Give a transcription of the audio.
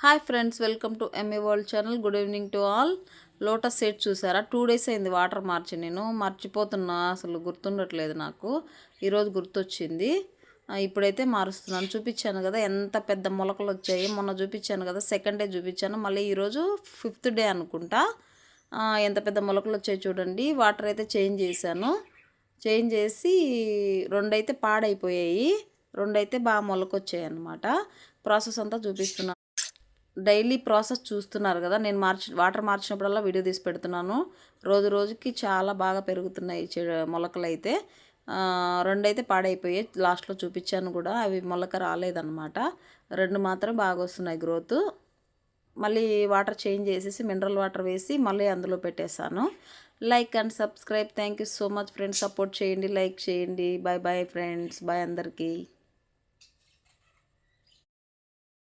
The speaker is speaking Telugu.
Hi friends, welcome to MA world channel. Good evening to all. Lotus set చూసారా? 2 days అయింది వాటర్ మార్చి. నేను మర్చిపోతున్నా, అసలు గుర్తుండట్లేదు నాకు. ఈరోజు గుర్తొచ్చింది. ఇప్పుడైతే మారుస్తున్నాను. చూపించాను కదా ఎంత పెద్ద మొలకలు వచ్చాయి. మొన్న చూపించాను కదా, సెకండ్ డే చూపించాను. మళ్ళీ ఈరోజు 5th డే అనుకుంటా. ఎంత పెద్ద మొలకలు వచ్చాయి చూడండి. వాటర్ అయితే చేంజ్ చేశాను. చేంజ్ చేసి 2 అయితే పాడైపోయాయి, 2 అయితే బాగా మొలకొచ్చాయి అన్నమాట. ప్రాసెస్ అంతా చూపిస్తున్నాను. డైలీ ప్రాసెస్ చూస్తున్నారు కదా. నేను వాటర్ మార్చినప్పుడల్లా వీడియో తీసి పెడుతున్నాను. రోజు రోజుకి చాలా బాగా పెరుగుతున్నాయి మొలకలు అయితే. 2 అయితే పాడైపోయాయి, లాస్ట్లో చూపించాను కూడా. అవి మొలక రాలేదన్నమాట. 2 మాత్రం బాగా వస్తున్నాయి గ్రోత్. మళ్ళీ వాటర్ చేంజ్ చేసేసి మినరల్ వాటర్ వేసి మళ్ళీ అందులో పెట్టేశాను. Like and subscribe. Thank you so much friends. Support చేయండి, లైక్ చేయండి. బాయ్ బాయ్ ఫ్రెండ్స్, బాయ్ అందరికీ.